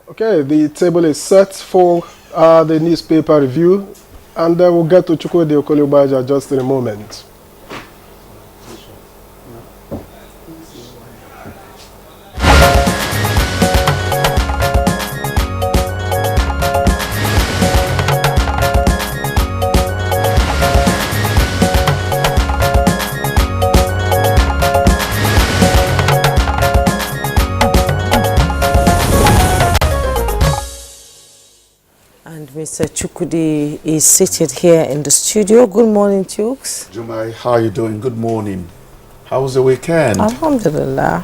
Okay, the table is set for the newspaper review, and we'll get to Chukwudi Okoliubaja just in a moment. Mr. Chukwudi is seated here in the studio. Good morning, Chooks. Jumai, how are you doing? Good morning. How was the weekend? Alhamdulillah.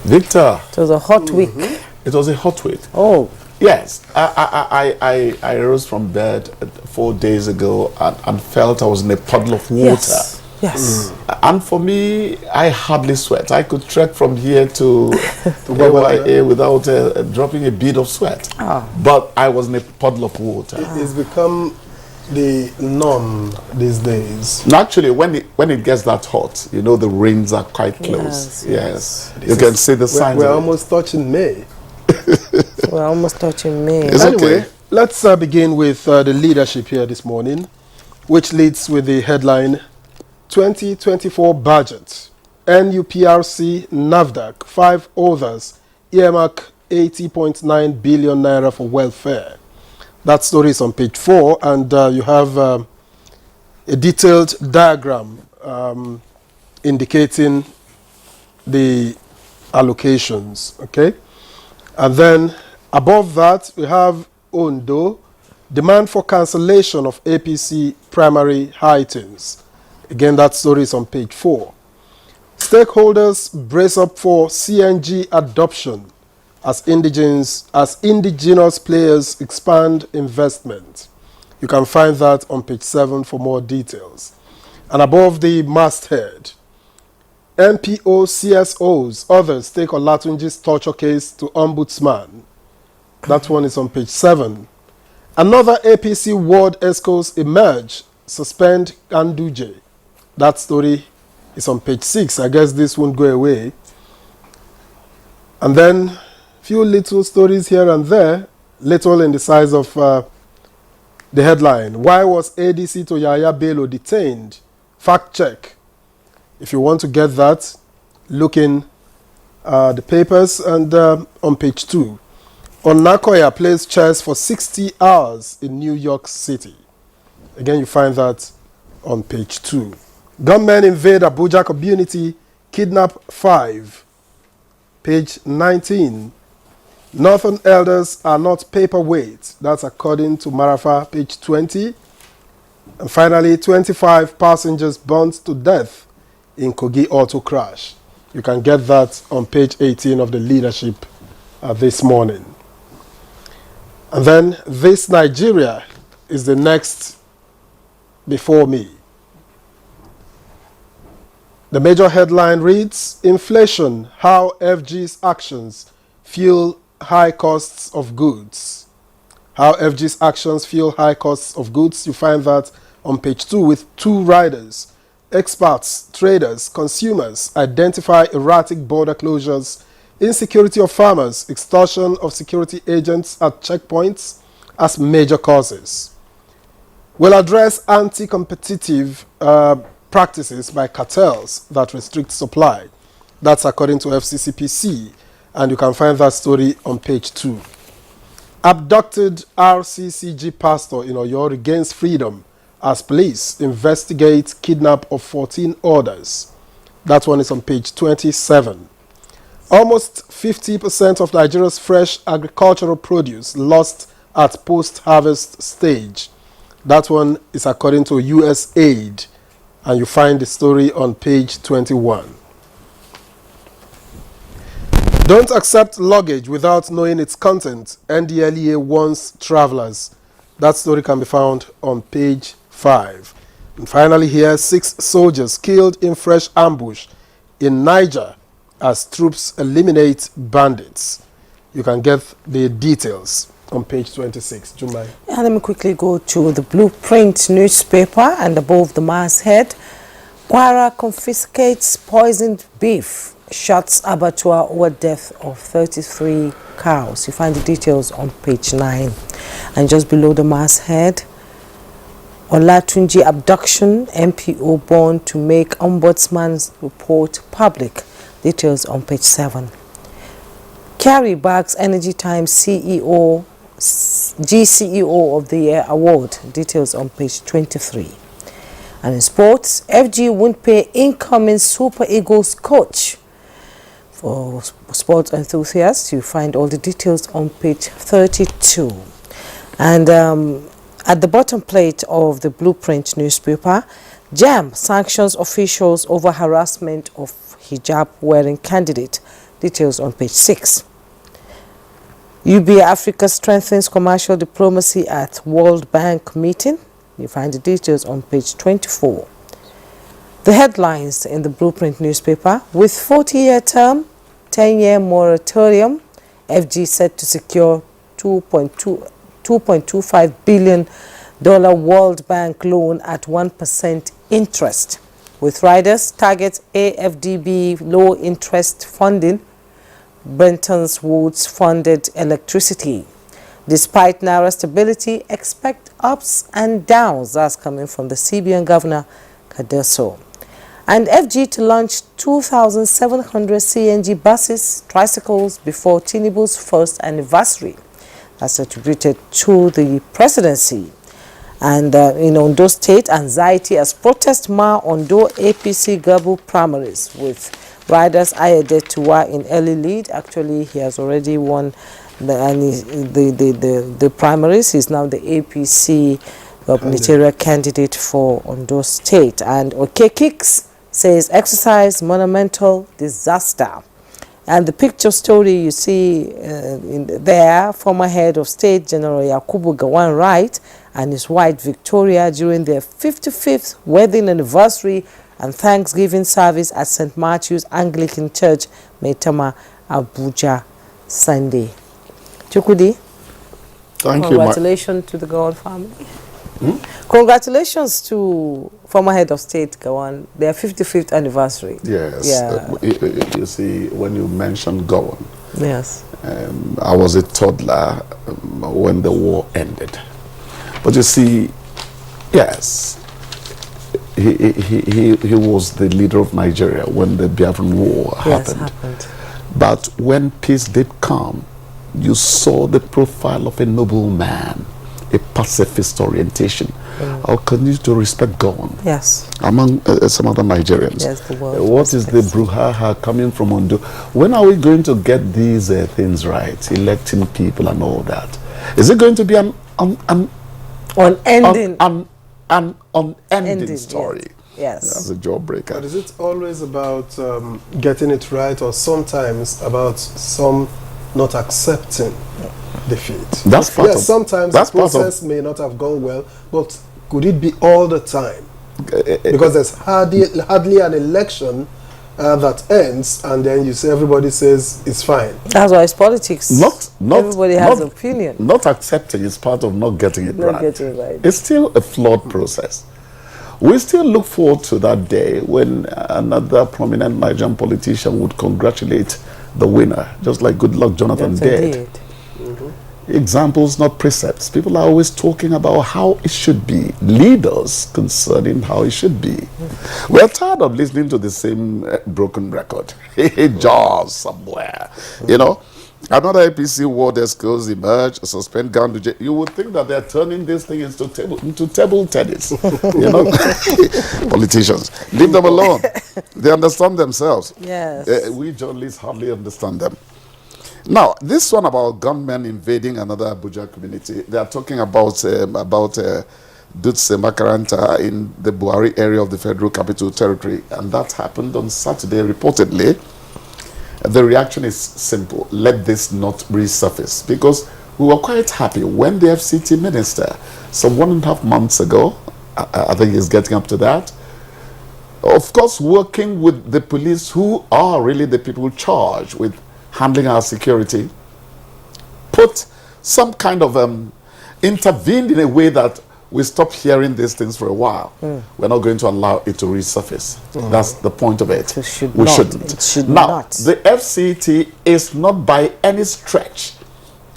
Victor. It was a hot week. It was a hot week. Oh. Yes. I rose from bed 4 days ago and felt I was in a puddle of water. Yes. And for me, I hardly sweat. I could trek from here to AYA without dropping a bead of sweat. But I was in a puddle of water. It's become the norm these days. Actually, when it gets that hot, you know, the rains are quite close. Yes. You can see the signs. We're almost touching May. We're almost touching May. Anyway, let's begin with the leadership here this morning, which leads with the headline 2024 budget. NUPRC, NAFDAC, 5 others earmark 80.9 billion naira for welfare. That story is on page 4, and you have a detailed diagram indicating the allocations. Okay, and then above that we have Ondo, demand for cancellation of APC primary heightens. Again, that story is on page 4. Stakeholders brace up for CNG adoption as indigenous players expand investment. You can find that on page 7 for more details. And above the masthead, MPO CSOs, others take Olatunji's torture case to ombudsman. That one is on page 7. Another APC ward escorts emerge, suspend Ganduje. That story is on page 6. I guess this won't go away. And then few little stories here and there, little in the size of the headline. Why was ADC to Yaya Bello detained? Fact check. If you want to get that, look in the papers and on page 2. Onakoya plays chess for 60 hours in New York City. Again, you find that on page 2. Gunmen invade Abuja community, kidnap 5. Page 19. Northern elders are not paperweight. That's according to Marafa, page 20. And finally, 25 passengers burnt to death in Kogi auto crash. You can get that on page 18 of the leadership this morning. And then this Nigeria is the next before me. The major headline reads, Inflation, how FG's actions fuel high costs of goods. How FG's actions fuel high costs of goods. You find that on page 2 with 2 riders. Experts, traders, consumers identify erratic border closures, insecurity of farmers, extortion of security agents at checkpoints as major causes. We'll address anti-competitive practices by cartels that restrict supply. That's according to FCCPC, and you can find that story on page 2. Abducted RCCG pastor in Oyo regains freedom as police investigate kidnap of 14 others. That one is on page 27. Almost 50% of Nigeria's fresh agricultural produce lost at post-harvest stage. That one is according to USAID, and you find the story on page 21. Don't accept luggage without knowing its content. NDLEA warns travelers. That story can be found on page 5. And finally here, 6 soldiers killed in fresh ambush in Niger as troops eliminate bandits. You can get the details on page 26. Jumai. Yeah, let me quickly go to the Blueprint newspaper, and above the masthead, Kwara confiscates poisoned beef shuts abattoir over death of 33 cows. You find the details on page 9. And just below the masthead, Olatunji abduction, MPO born to make ombudsman's report public. Details on page 7. Carrie Bags Energy Times GCEO of the Year Award. Details on page 23. And in sports, FG won't pay incoming Super Eagles coach. For sports enthusiasts, you find all the details on page 32. And at the bottom plate of the Blueprint newspaper, JAM sanctions officials over harassment of hijab-wearing candidate. Details on page 6. UBA Africa strengthens commercial diplomacy at World Bank meeting. You find the details on page 24. The headlines in the Blueprint newspaper: with 40-year term, 10-year moratorium, FG set to secure $2.25 billion World Bank loan at 1% interest. With riders, target AFDB low interest funding. Brenton's Woods funded electricity. Despite naira stability, expect ups and downs. That's coming from the CBN Governor, Kadeso. And FG to launch 2,700 CNG buses, tricycles before Tinubu's first anniversary. That's attributed to the presidency. And in Ondo State, anxiety as protest mar Ondo APC Gabu primaries, with riders Ayedetuwa in early lead. Actually, he has already won the primaries. He's now the APC gubernatorial candidate for Ondo State. And Okekix says exercise monumental disaster. And the picture story you see there, former head of state General Yakubu Gowon Wright and his wife Victoria during their 55th wedding anniversary and Thanksgiving service at St. Matthew's Anglican Church, Maitama, Abuja, Sunday. Chukudi, Thank you. Congratulations to the Gowon family. Congratulations to former head of state Gowon, their 55th anniversary. Yes. Yeah. You see, when you mentioned Gowon, Yes. I was a toddler when the war ended. But you see, yes, he was the leader of Nigeria when the Biafran War happened. But when peace did come, you saw the profile of a noble man, a pacifist orientation. I'll continue to respect Gowon. Yes. Among some other Nigerians. Yes, the world. What is the brouhaha coming from Ondo? When are we going to get these things right? Electing people and all that. Is it going to be an unending story? Yes. That's a jawbreaker. But is it always about getting it right, or sometimes about some not accepting defeat? That's part yes, of, sometimes that's the process may not have gone well, but could it be all the time? Because there's hardly an election that ends and then you say everybody says it's fine. That's why it's politics. Not everybody has an opinion. Not accepting is part of not getting it right. Getting it right. It's still a flawed process. We still look forward to that day when another prominent Nigerian politician would congratulate the winner, just like Goodluck Jonathan did. Examples, not precepts. People are always talking about how it should be. Leaders concerning how it should be. We're tired of listening to the same broken record. Jaws somewhere. You know, another APC war escos emerge, suspend Ganduje. You would think that they're turning this thing into table tennis. You know, politicians. Leave them alone. They understand themselves. Yes. We journalists hardly understand them. Now, this one about gunmen invading another Abuja community, they are talking about Dutse Makaranta in the Buhari area of the Federal Capital Territory, and that happened on Saturday, reportedly. The reaction is simple: let this not resurface, because we were quite happy when the FCT minister, some 1.5 months ago, I think he's getting up to that, of course, working with the police, who are really the people charged with handling our security, put some kind of intervened in a way that we stop hearing these things for a while. We're not going to allow it to resurface. That's the point of it. It should We not. shouldn't. It should now, not. the FCT is not by any stretch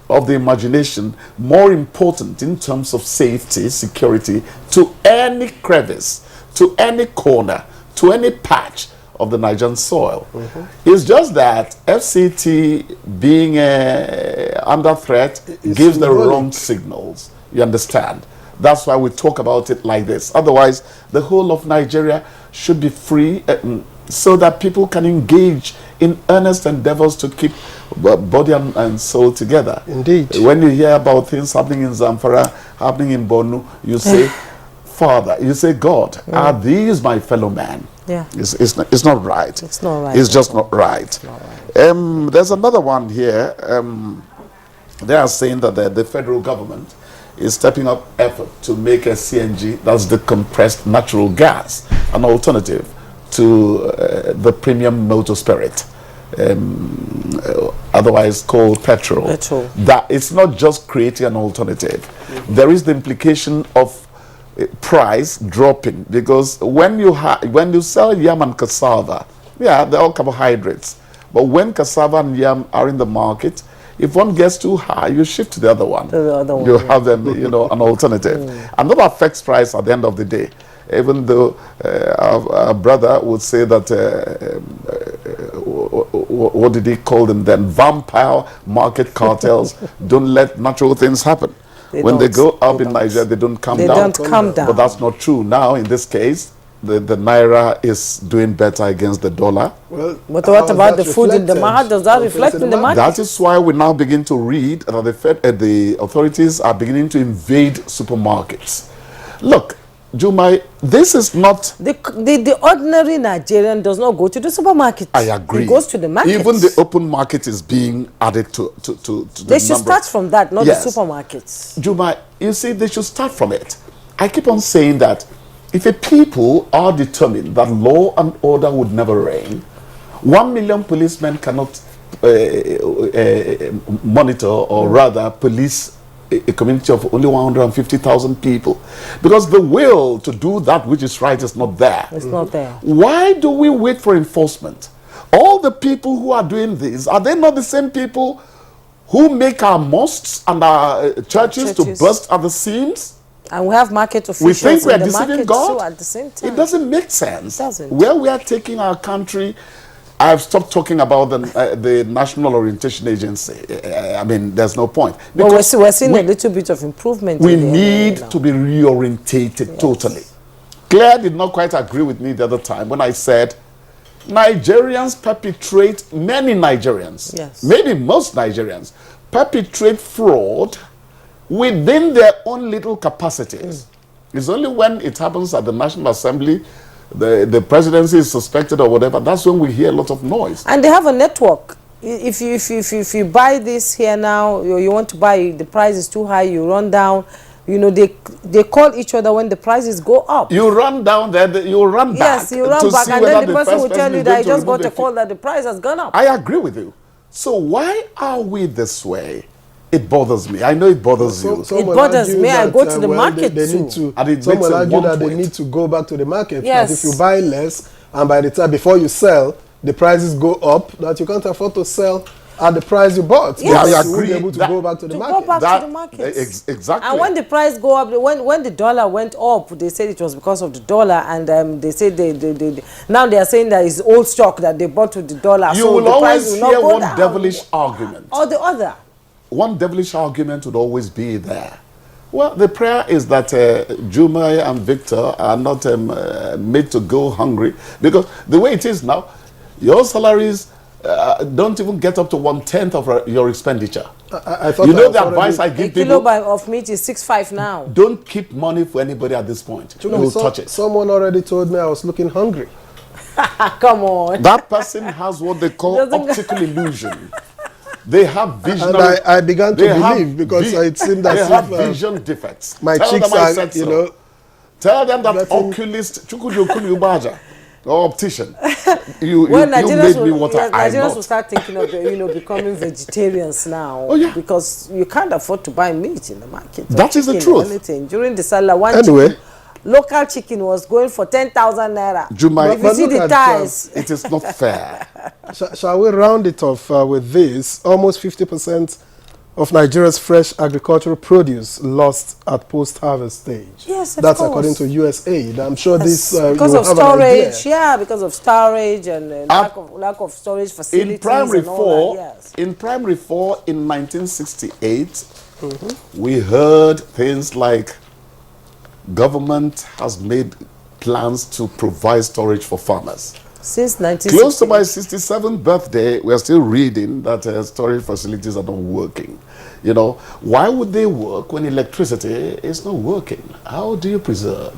of the imagination more important in terms of safety, security, to any crevice, to any corner, to any patch of the Nigerian soil. It's just that FCT being under threat gives the wrong signals. You understand? That's why we talk about it like this. Otherwise, the whole of Nigeria should be free so that people can engage in earnest endeavors to keep body and soul together. Indeed. When you hear about things happening in Zamfara, happening in Borno, you say, Father, you say, God, are these my fellow men? Yeah. It's not right. It's not right. It's just not right. It's not right. There's another one here. They are saying that the federal government is stepping up effort to make a CNG, that's the compressed natural gas, an alternative to the premium motor spirit, otherwise called petrol. That it's not just creating an alternative. There is the implication of price dropping, because when you sell yam and cassava, yeah, they're all carbohydrates, but when cassava and yam are in the market, if one gets too high, you shift to the other one. You have them, an alternative. And that affects price at the end of the day. Even though our brother would say that, what did he call them then? Vampire market cartels don't let natural things happen. When they go up in Nigeria, they don't come down. They don't come down. But that's not true. Now, in this case, the Naira is doing better against the dollar. Well, but what about the food in the market? Does that reflect in the market? That is why we now begin to read that the authorities are beginning to invade supermarkets. Look, Jumai, this is not... The ordinary Nigerian does not go to the supermarket. I agree. He goes to the market. Even the open market is being added to the They should start from that, not Yes. the supermarkets. Jumai, you see, they should start from it. I keep on saying that if a people are determined that law and order would never reign, 1 million policemen cannot monitor or rather police a community of only 150,000 people, because the will to do that which is right is not there. It's not there. Why do we wait for enforcement? All the people who are doing this, are they not the same people who make our mosques and our churches to burst at the seams? And we have market officials. We think we are in the deceiving market God? too at the same time. It doesn't make sense. It doesn't. Where we are taking our country, I've stopped talking about the National Orientation Agency. I mean, there's no point. But we're seeing a little bit of improvement. We need to be reorientated totally. Claire did not quite agree with me the other time when I said Nigerians perpetrate, many Nigerians, maybe most Nigerians, perpetrate fraud within their own little capacities. It's only when it happens at the National Assembly, the presidency is suspected or whatever, that's when we hear a lot of noise. And they have a network. If you buy this here now, you want to buy, the price is too high, you run down. They call each other when the prices go up. You run down there, you run back. Yes, you run back, and then the person will tell you that I just got a call that the price has gone up. I agree with you. So why are we this way? It bothers me. I know it bothers you. It bothers me. I go to the market too. Someone argue that they need to go back to the market. Yes. That if you buy less, and by the time before you sell, the prices go up, that you can't afford to sell at the price you bought. Yes. Yeah, I agree. You won't be able to go back to the market. Go back to the market. Exactly. And when the price go up, when the dollar went up, they said it was because of the dollar, and they said now they are saying that it's old stock that they bought with the dollar. You so will the always price will hear not go one down. devilish argument. Or the other. One devilish argument would always be there. Well, the prayer is that Jumai and Victor are not made to go hungry, because the way it is now, your salaries don't even get up to 1/10 of your expenditure. I thought the advice I give people? A kilo of meat is 6.5 now. Don't keep money for anybody at this point. You'll touch it. Someone already told me I was looking hungry. Come on. That person has what they call optical illusion. They have vision. And I began to believe, because it seemed as they if have vision defects. my Tell cheeks them I are, said so. Tell them that getting- oculist Chukwudi Ubaja or optician. You Well, made Nigerians me will, what yes, I am Nigerians not. will start thinking of, becoming vegetarians now. Oh, yeah. Because you can't afford to buy meat in the market. or That is the chicken or truth. Anything. During the Salah, Anyway. chicken, local chicken was going for 10,000 naira. Jumai, But if you But see look the at, ties. it is not fair. Shall we round it off with this? Almost 50% of Nigeria's fresh agricultural produce lost at post-harvest stage. Yes, of That's course. according to USAID. I'm sure this Because you of have an idea. storage, yeah, because of storage and lack of storage facilities In primary and all four, that, yes. in primary four in 1968, we heard things like government has made plans to provide storage for farmers. Since 1960. Close to my 67th birthday, we are still reading that storage facilities are not working. You know, why would they work when electricity is not working? How do you preserve?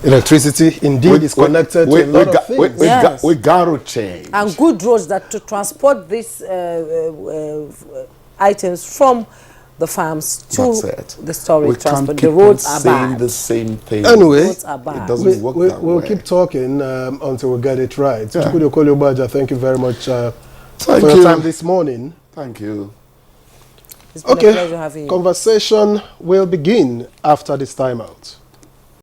Electricity indeed is connected to a lot of things. Yes. We got to change. And good roads that to transport these items from the farms to That's it. the storage We transport. can't The keep roads on are saying bad. the same thing. Anyway, Roads are bad. It doesn't work that we'll way. keep talking until we get it right. Yeah. Chukwudi Okoliobaja, thank you very much for Thank your you. time this morning. Thank you. It's been a pleasure having you. Conversation will begin after this timeout.